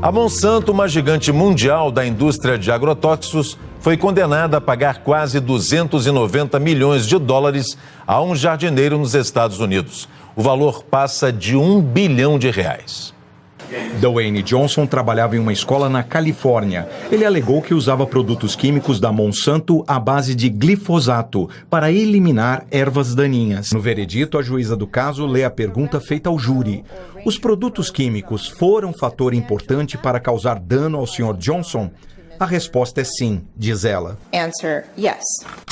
A Monsanto, uma gigante mundial da indústria de agrotóxicos, foi condenada a pagar quase 290 milhões de dólares a um jardineiro nos Estados Unidos. O valor passa de R$1 bilhão. Dwayne Johnson trabalhava em uma escola na Califórnia. Ele alegou que usava produtos químicos da Monsanto à base de glifosato para eliminar ervas daninhas. No veredito, a juíza do caso lê a pergunta feita ao júri. Os produtos químicos foram fator importante para causar dano ao Sr. Johnson? A resposta é sim, diz ela. Answer, yes.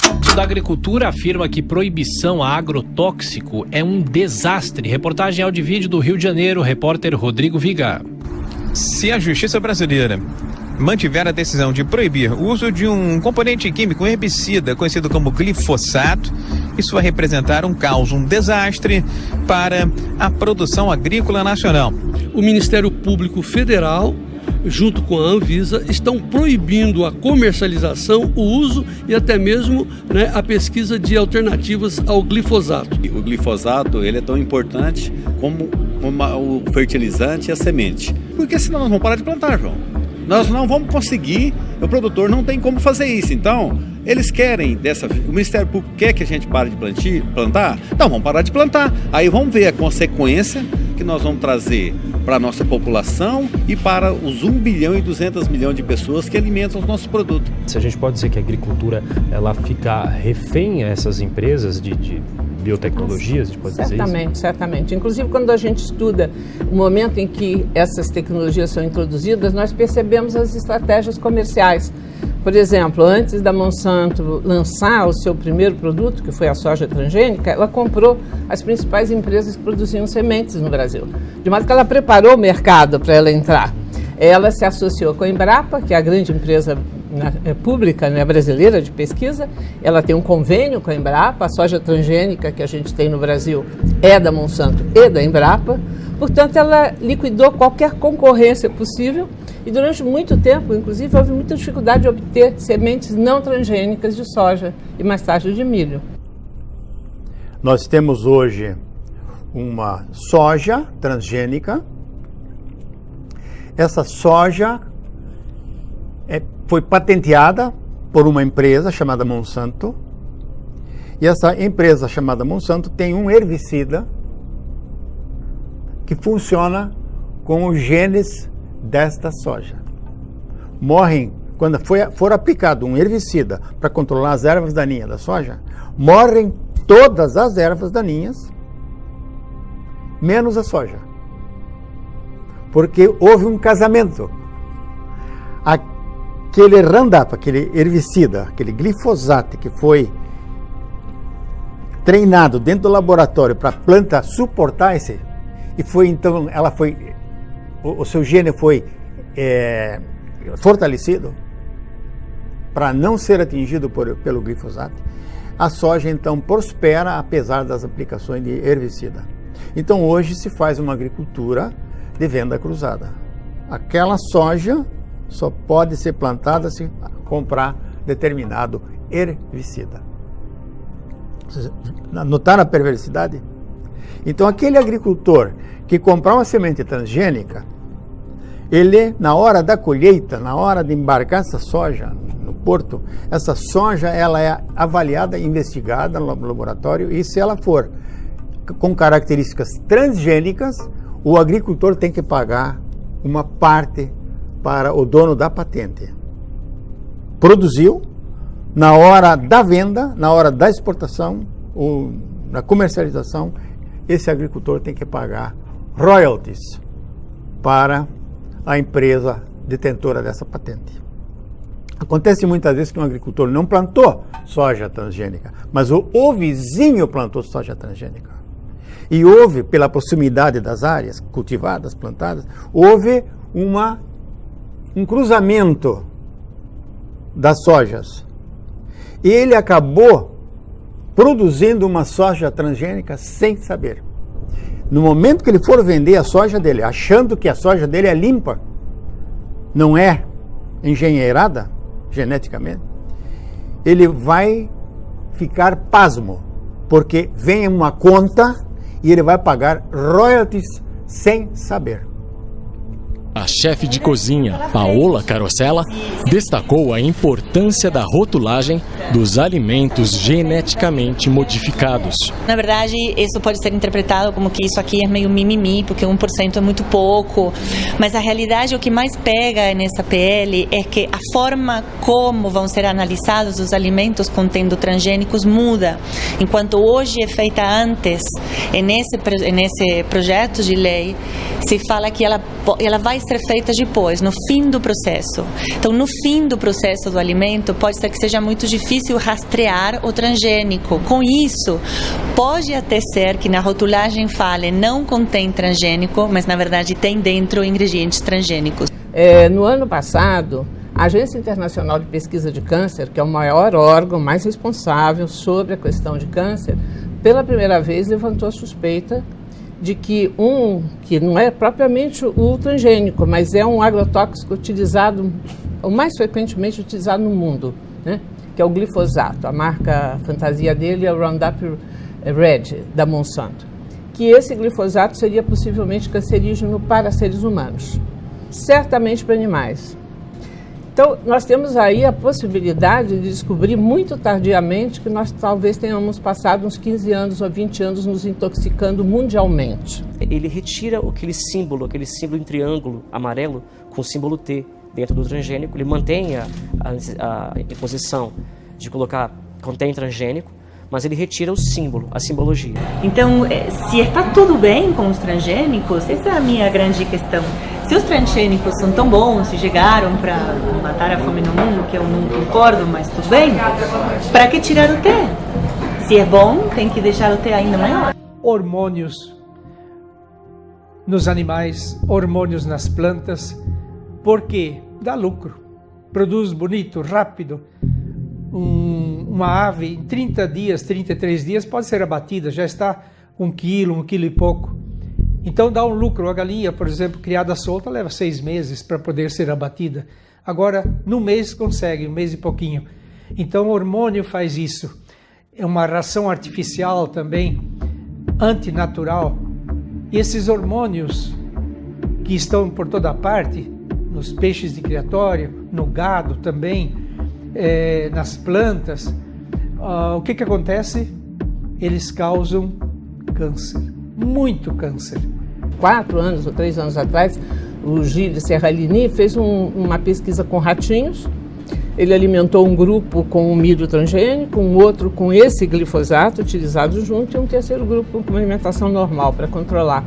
O da Agricultura afirma que proibição a agrotóxico é um desastre. Reportagem áudio e vídeo do Rio de Janeiro, repórter Rodrigo Viga. Se a justiça brasileira mantiver a decisão de proibir o uso de um componente químico, um herbicida conhecido como glifosato, isso vai representar um caos, um desastre para a produção agrícola nacional. O Ministério Público Federal, junto com a Anvisa, estão proibindo a comercialização, o uso e até mesmo a pesquisa de alternativas ao glifosato. O glifosato ele é tão importante como o fertilizante e a semente. Porque senão nós vamos parar de plantar, João. Nós não vamos conseguir, o produtor não tem como fazer isso. Então, eles querem, o Ministério Público quer que a gente pare de plantar? Então, vamos parar de plantar. Aí vamos ver a consequência que nós vamos trazer para a nossa população e para os 1 bilhão e 200 milhões de pessoas que alimentam os nossos produtos. Se a gente pode dizer que a agricultura ela fica refém a essas empresas de biotecnologias, a gente pode dizer isso? Certamente. Inclusive, quando a gente estuda o momento em que essas tecnologias são introduzidas, nós percebemos as estratégias comerciais. Por exemplo, antes da Monsanto lançar o seu primeiro produto, que foi a soja transgênica, ela comprou as principais empresas que produziam sementes no Brasil. De modo que ela preparou o mercado para ela entrar. Ela se associou com a Embrapa, que é a grande empresa pública brasileira de pesquisa. Ela tem um convênio com a Embrapa. A soja transgênica que a gente tem no Brasil é da Monsanto e da Embrapa. Portanto, ela liquidou qualquer concorrência possível e durante muito tempo, inclusive, houve muita dificuldade de obter sementes não transgênicas de soja e mais tarde de milho. Nós temos hoje uma soja transgênica. Essa soja foi patenteada por uma empresa chamada Monsanto. E essa empresa chamada Monsanto tem um herbicida que funciona com os genes desta soja. Morrem, quando for aplicado um herbicida para controlar as ervas daninhas da soja, morrem todas as ervas daninhas, menos a soja. Porque houve um casamento. Aquele Roundup, aquele herbicida, aquele glifosato que foi treinado dentro do laboratório para a planta suportar esse, e foi então, o seu gene foi fortalecido para não ser atingido pelo glifosato. A soja então prospera apesar das aplicações de herbicida. Então hoje se faz uma agricultura de venda cruzada. Aquela soja só pode ser plantada se comprar determinado herbicida. Notaram a perversidade? Então aquele agricultor que comprar uma semente transgênica, ele, na hora da colheita, na hora de embarcar essa soja no porto, essa soja ela é avaliada, investigada no laboratório, e se ela for com características transgênicas, o agricultor tem que pagar uma parte para o dono da patente. Produziu, na hora da venda, na hora da exportação, ou na comercialização, esse agricultor tem que pagar royalties para a empresa detentora dessa patente. Acontece muitas vezes que um agricultor não plantou soja transgênica, mas o vizinho plantou soja transgênica. E houve, pela proximidade das áreas cultivadas, plantadas, houve um cruzamento das sojas. E ele acabou produzindo uma soja transgênica sem saber. No momento que ele for vender a soja dele, achando que a soja dele é limpa, não é engenheirada geneticamente, ele vai ficar pasmo, porque vem uma conta e ele vai pagar royalties sem saber. A chefe de cozinha, Paola Carosella, destacou a importância da rotulagem dos alimentos geneticamente modificados. Na verdade, isso pode ser interpretado como que isso aqui é meio mimimi, porque 1% é muito pouco. Mas a realidade, o que mais pega nessa PL é que a forma como vão ser analisados os alimentos contendo transgênicos muda. Enquanto hoje é feita antes, nesse projeto de lei, se fala que ela vai ser feita depois, no fim do processo. Então, no fim do processo do alimento, pode ser que seja muito difícil rastrear o transgênico. Com isso, pode até ser que na rotulagem fale não contém transgênico, mas na verdade tem dentro ingredientes transgênicos. No ano passado, a Agência Internacional de Pesquisa de Câncer, que é o maior órgão mais responsável sobre a questão de câncer, pela primeira vez levantou a suspeita de que que não é propriamente o transgênico, mas é um agrotóxico utilizado, o mais frequentemente utilizado no mundo, né? Que é o glifosato. A marca fantasia dele é o Roundup Red, da Monsanto. Que esse glifosato seria possivelmente cancerígeno para seres humanos, certamente para animais. Então, nós temos aí a possibilidade de descobrir muito tardiamente que nós talvez tenhamos passado uns 15 anos ou 20 anos nos intoxicando mundialmente. Ele retira aquele símbolo em triângulo amarelo com o símbolo T dentro do transgênico. Ele mantém a imposição de colocar contém transgênico, mas ele retira o símbolo, a simbologia. Então, se está tudo bem com os transgênicos, essa é a minha grande questão. Se os transgênicos são tão bons, se chegaram para matar a fome no mundo, que eu não concordo, mas tudo bem, para que tirar o T? Se é bom, tem que deixar o T ainda maior. Hormônios nos animais, hormônios nas plantas, porque dá lucro, produz bonito, rápido. Uma ave em 30 dias, 33 dias pode ser abatida, já está 1 quilo e pouco. Então dá um lucro. A galinha, por exemplo, criada solta, leva 6 meses para poder ser abatida. Agora, no mês consegue, 1 mês e pouquinho. Então o hormônio faz isso. É uma ração artificial também, antinatural. E esses hormônios que estão por toda parte, nos peixes de criatório, no gado também, nas plantas, o que acontece? Eles causam câncer, muito câncer. 4 anos ou 3 anos atrás, o Gilles Serralini fez uma pesquisa com ratinhos. Ele alimentou um grupo com o milho transgênico, um outro com esse glifosato utilizado junto e um terceiro grupo com uma alimentação normal para controlar.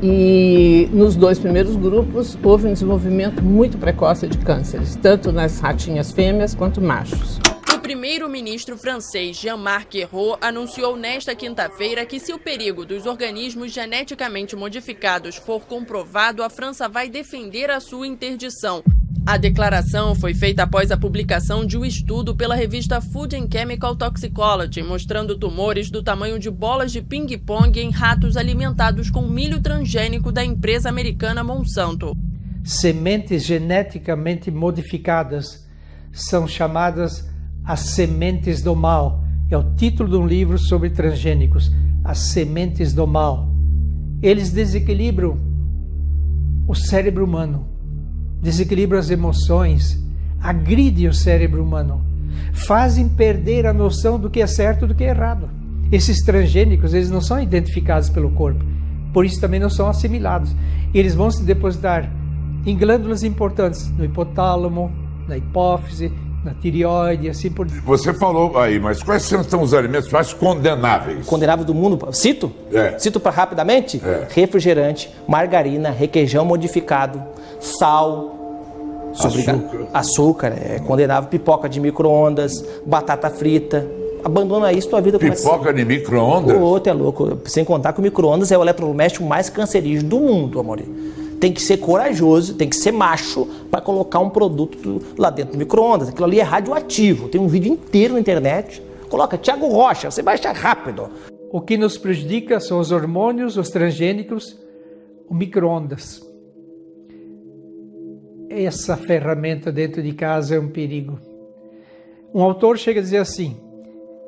E nos 2 primeiros grupos houve um desenvolvimento muito precoce de cânceres, tanto nas ratinhas fêmeas quanto machos. O primeiro-ministro francês Jean-Marc Ayrault anunciou nesta quinta-feira que, se o perigo dos organismos geneticamente modificados for comprovado, a França vai defender a sua interdição. A declaração foi feita após a publicação de um estudo pela revista Food and Chemical Toxicology, mostrando tumores do tamanho de bolas de ping-pong em ratos alimentados com milho transgênico da empresa americana Monsanto. Sementes geneticamente modificadas são chamadas as sementes do mal. É o título de um livro sobre transgênicos, as sementes do mal. Eles desequilibram o cérebro humano, desequilibram as emoções, agridem o cérebro humano, fazem perder a noção do que é certo e do que é errado. Esses transgênicos, eles não são identificados pelo corpo, por isso também não são assimilados. Eles vão se depositar em glândulas importantes, no hipotálamo, na hipófise, na tireoide, assim por diante. Você falou aí, mas quais são os alimentos mais condenáveis? Condenável do mundo? Cito? Cito para rapidamente? Refrigerante, margarina, requeijão modificado, sal, açúcar é condenável, pipoca de micro-ondas, batata frita. Abandona isso, tua vida começa. Pipoca de micro-ondas? O outro é louco. Sem contar que o micro-ondas é o eletrodoméstico mais cancerígeno do mundo, amor. Tem que ser corajoso, tem que ser macho para colocar um produto lá dentro do micro-ondas. Aquilo ali é radioativo. Tem um vídeo inteiro na internet. Coloca Thiago Rocha, você vai achar rápido. O que nos prejudica são os hormônios, os transgênicos, o micro-ondas. Essa ferramenta dentro de casa é um perigo. Um autor chega a dizer assim: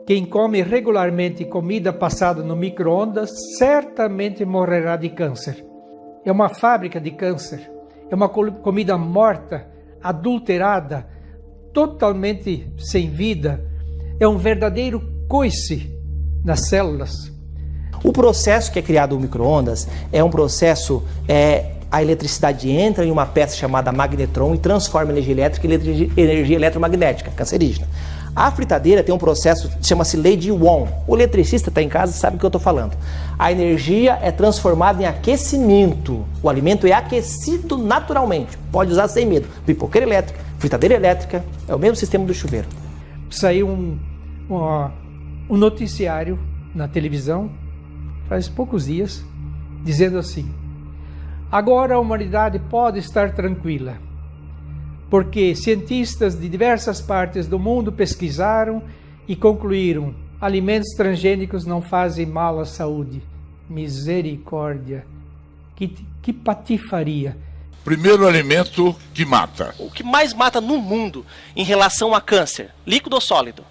quem come regularmente comida passada no micro-ondas certamente morrerá de câncer. é uma fábrica de câncer, é uma comida morta, adulterada, totalmente sem vida, é um verdadeiro coice nas células. O processo que é criado no micro-ondas é um processo, a eletricidade entra em uma peça chamada magnetron e transforma energia elétrica em energia eletromagnética, cancerígena. A fritadeira tem um processo que chama-se lei de Ohm. O eletricista está em casa e sabe o que eu estou falando. A energia é transformada em aquecimento. O alimento é aquecido naturalmente. Pode usar sem medo. Pipoqueira elétrica, fritadeira elétrica, é o mesmo sistema do chuveiro. Saiu um noticiário na televisão, faz poucos dias, dizendo assim: agora a humanidade pode estar tranquila, porque cientistas de diversas partes do mundo pesquisaram e concluíram: alimentos transgênicos não fazem mal à saúde. Misericórdia! Que patifaria! Primeiro alimento que mata. O que mais mata no mundo em relação a câncer? Líquido ou sólido?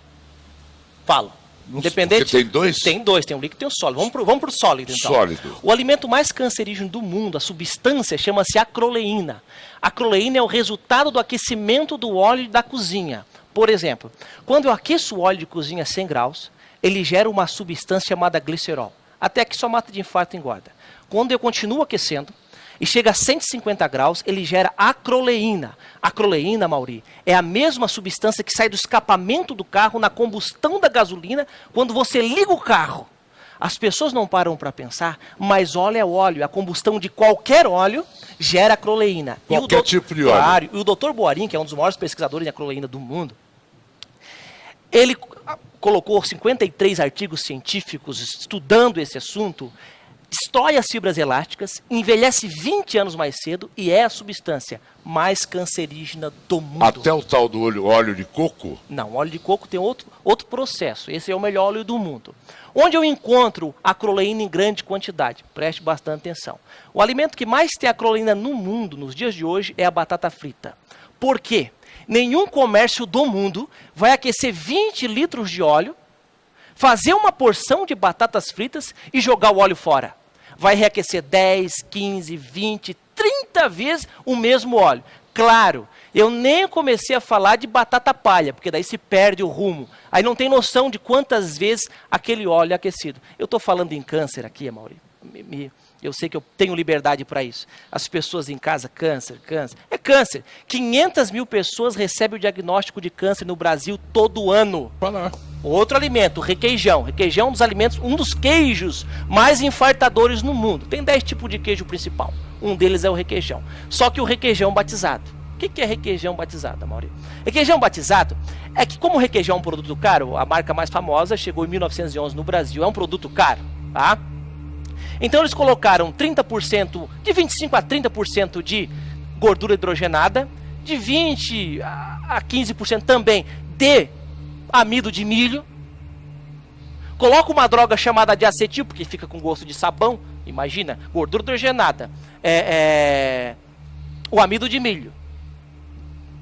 Falo. Independente. Porque tem dois? Tem dois, tem um líquido e tem um sólido. Vamos pro sólido, então. Sólido. O alimento mais cancerígeno do mundo, a substância, chama-se acroleína. A acroleína é o resultado do aquecimento do óleo da cozinha. Por exemplo, quando eu aqueço o óleo de cozinha a 100 graus, ele gera uma substância chamada glicerol. Até que só mata de infarto e engorda. Quando eu continuo aquecendo e chega a 150 graus, ele gera acroleína. A acroleína, Mauri, é a mesma substância que sai do escapamento do carro na combustão da gasolina quando você liga o carro. As pessoas não param para pensar, mas óleo é óleo. A combustão de qualquer óleo gera acroleína. Qualquer tipo de óleo. Claro, e o Dr. Boarin, que é um dos maiores pesquisadores de acroleína do mundo, ele colocou 53 artigos científicos estudando esse assunto, destrói as fibras elásticas, envelhece 20 anos mais cedo e é a substância mais cancerígena do mundo. Até o tal do óleo de coco? Não, óleo de coco tem outro processo. Esse é o melhor óleo do mundo. Onde eu encontro acroleína em grande quantidade? Preste bastante atenção. O alimento que mais tem acroleína no mundo, nos dias de hoje, é a batata frita. Por quê? Nenhum comércio do mundo vai aquecer 20 litros de óleo, fazer uma porção de batatas fritas e jogar o óleo fora. Vai reaquecer 10, 15, 20, 30 vezes o mesmo óleo. Claro, eu nem comecei a falar de batata palha, porque daí se perde o rumo. Aí não tem noção de quantas vezes aquele óleo é aquecido. Eu estou falando em câncer aqui, Amaury. Eu sei que eu tenho liberdade para isso. As pessoas em casa, câncer. É câncer. 500 mil pessoas recebem o diagnóstico de câncer no Brasil todo ano. Outro alimento, requeijão. Requeijão é um dos alimentos, um dos queijos mais infartadores no mundo. Tem 10 tipos de queijo principal. Um deles é o requeijão. Só que o requeijão batizado. O que é requeijão batizado, Amaury? Requeijão batizado é que, como o requeijão é um produto caro, a marca mais famosa chegou em 1911 no Brasil, é um produto caro, tá? Então eles colocaram 30%, de 25% a 30% de gordura hidrogenada, de 20% a 15% também de amido de milho. Coloca uma droga chamada de acetil, porque fica com gosto de sabão. Imagina, gordura hidrogenada, o amido de milho,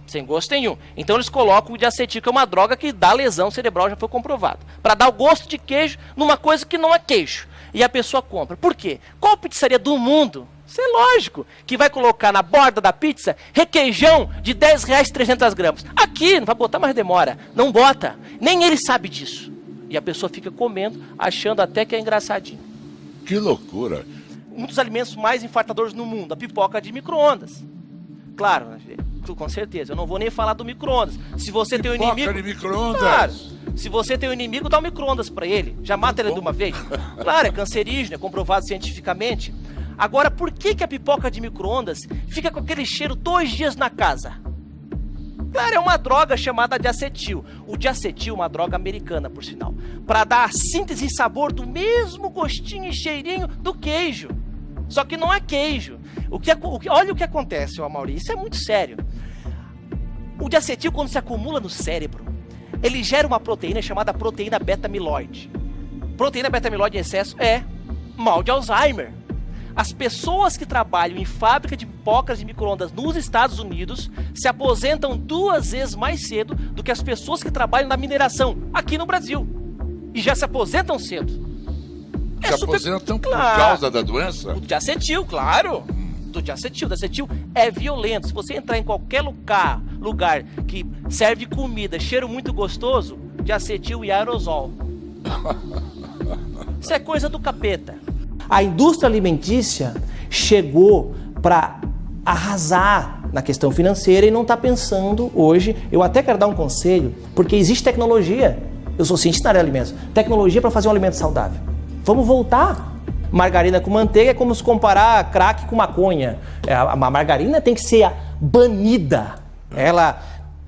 sem gosto nenhum. Então eles colocam o diacetil, que é uma droga que dá lesão cerebral, já foi comprovado, para dar o gosto de queijo numa coisa que não é queijo. E a pessoa compra. Por quê? Qual pizzaria do mundo, isso é lógico, que vai colocar na borda da pizza requeijão de R$10, 300 gramas? Aqui, não vai botar, mais demora. Não bota. Nem ele sabe disso. E a pessoa fica comendo, achando até que é engraçadinho. Que loucura. Um dos alimentos mais infartadores no mundo, a pipoca de micro-ondas. Claro, com certeza. Eu não vou nem falar do micro-ondas. Se você tem um inimigo... de micro-ondas? Claro. Se você tem um inimigo, dá um micro-ondas para ele. Já mata ele de uma vez. Claro, é cancerígeno, é comprovado cientificamente. Agora, por que a pipoca de micro-ondas fica com aquele cheiro 2 dias na casa? Claro, é uma droga chamada diacetil. O diacetil é uma droga americana, por sinal. Para dar a síntese e sabor do mesmo gostinho e cheirinho do queijo. Só que não é queijo. Olha o que acontece, Amaury. Isso é muito sério. O diacetil, quando se acumula no cérebro, ele gera uma proteína chamada proteína beta-amiloide. Proteína beta-amiloide em excesso é mal de Alzheimer. As pessoas que trabalham em fábrica de pipocas de micro-ondas nos Estados Unidos se aposentam 2 vezes mais cedo do que as pessoas que trabalham na mineração aqui no Brasil. E já se aposentam cedo. Se aposentam por causa da doença? O diacetil, claro. Do diacetil. O diacetil é violento. Se você entrar em qualquer lugar que serve comida, cheiro muito gostoso, diacetil e aerosol. Isso é coisa do capeta. A indústria alimentícia chegou para arrasar na questão financeira e não está pensando hoje. Eu até quero dar um conselho, porque existe tecnologia. Eu sou cientista na área de alimentos. Tecnologia para fazer um alimento saudável. Vamos voltar. Margarina com manteiga é como se comparar crack com maconha. A margarina tem que ser banida. Ela,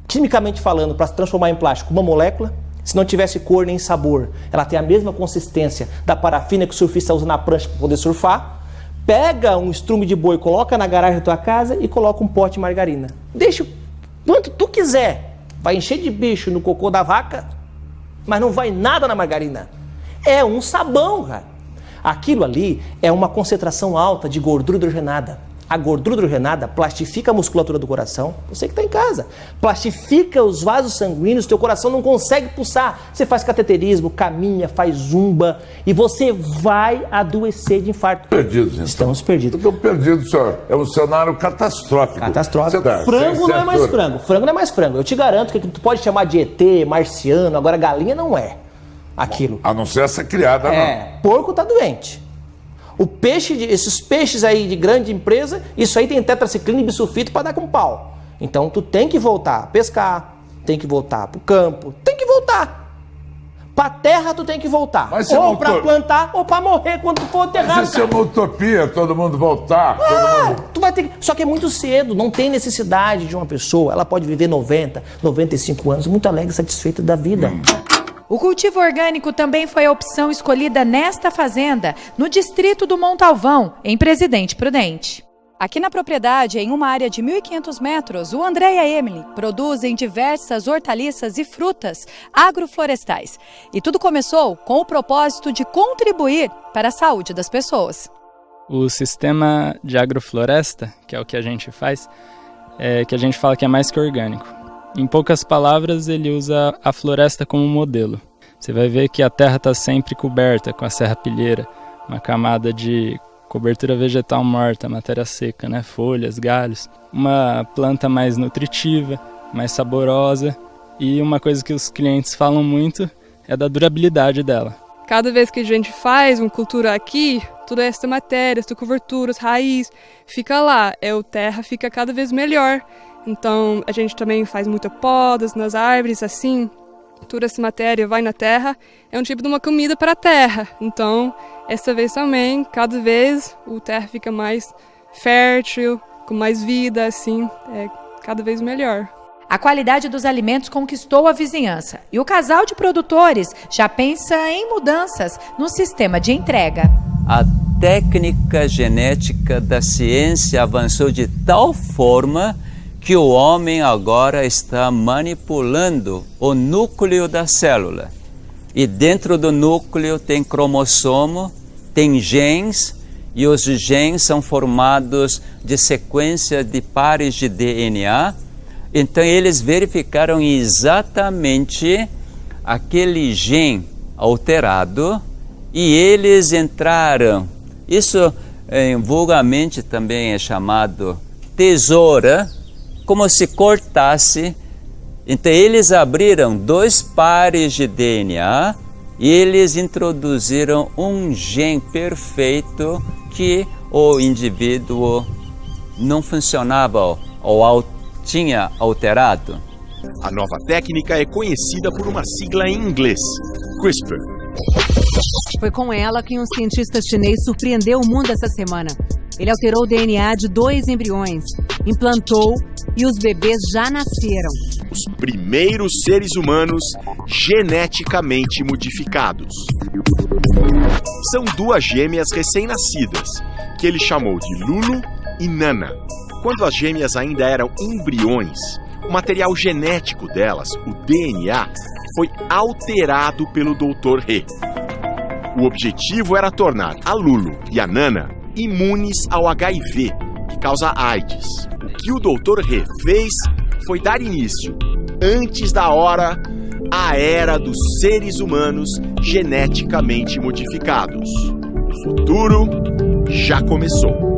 quimicamente falando, para se transformar em plástico, uma molécula. Se não tivesse cor nem sabor, ela tem a mesma consistência da parafina que o surfista usa na prancha para poder surfar. Pega um estrume de boi, coloca na garagem da tua casa e coloca um pote de margarina. Deixa quanto tu quiser. Vai encher de bicho no cocô da vaca, mas não vai nada na margarina. É um sabão, cara. Aquilo ali é uma concentração alta de gordura hidrogenada. A gordura hidrogenada plastifica a musculatura do coração, você que está em casa. Plastifica os vasos sanguíneos, teu coração não consegue pulsar. Você faz cateterismo, caminha, faz zumba e você vai adoecer de infarto. Perdidos, então. Estamos perdidos. Estou perdido, senhor. É um cenário catastrófico. Catastrófico. Frango não é mais frango. Frango não é mais frango. Eu te garanto que tu pode chamar de ET, marciano, agora galinha não é aquilo. A não ser essa criada, não. Porco tá doente. O peixe, esses peixes aí de grande empresa, isso aí tem tetraciclina e bisulfito para dar com pau. Então tu tem que voltar a pescar, tem que voltar pro campo, tem que voltar. Pra terra tu tem que voltar. Mas ou pra plantar ou pra morrer quando tu for enterrado. Mas isso é uma utopia, todo mundo voltar. Tu vai ter que... Só que é muito cedo, não tem necessidade de uma pessoa. Ela pode viver 90, 95 anos, muito alegre, satisfeita da vida. O cultivo orgânico também foi a opção escolhida nesta fazenda, no distrito do Montalvão, em Presidente Prudente. Aqui na propriedade, em uma área de 1.500 metros, o André e a Emily produzem diversas hortaliças e frutas agroflorestais. E tudo começou com o propósito de contribuir para a saúde das pessoas. O sistema de agrofloresta, que é o que a gente faz, que a gente fala que é mais que orgânico. Em poucas palavras, ele usa a floresta como modelo. Você vai ver que a terra está sempre coberta com a serrapilheira, uma camada de cobertura vegetal morta, matéria seca, né? Folhas, galhos. Uma planta mais nutritiva, mais saborosa. E uma coisa que os clientes falam muito é da durabilidade dela. Cada vez que a gente faz uma cultura aqui, toda essa matéria, essa cobertura, raiz, fica lá. A terra fica cada vez melhor. Então, a gente também faz muitas podas nas árvores, assim, toda essa matéria vai na terra, é um tipo de uma comida para a terra. Então, essa vez também, cada vez a terra fica mais fértil, com mais vida, assim, é cada vez melhor. A qualidade dos alimentos conquistou a vizinhança e o casal de produtores já pensa em mudanças no sistema de entrega. A técnica genética da ciência avançou de tal forma que o homem agora está manipulando o núcleo da célula. E dentro do núcleo tem cromossomo, tem genes, e os genes são formados de sequência de pares de DNA. Então eles verificaram exatamente aquele gene alterado e eles entraram. Isso vulgarmente também é chamado tesoura, como se cortasse. Então eles abriram 2 pares de DNA e eles introduziram um gene perfeito que o indivíduo não funcionava ou tinha alterado. A nova técnica é conhecida por uma sigla em inglês, CRISPR. Foi com ela que um cientista chinês surpreendeu o mundo essa semana. Ele alterou o DNA de 2 embriões, implantou e os bebês já nasceram. Os primeiros seres humanos geneticamente modificados. São 2 gêmeas recém-nascidas, que ele chamou de Lulu e Nana. Quando as gêmeas ainda eram embriões, o material genético delas, o DNA, foi alterado pelo Dr. He. O objetivo era tornar a Lulu e a Nana imunes ao HIV, que causa AIDS. O que o Dr. He fez foi dar início, antes da hora, à era dos seres humanos geneticamente modificados. O futuro já começou.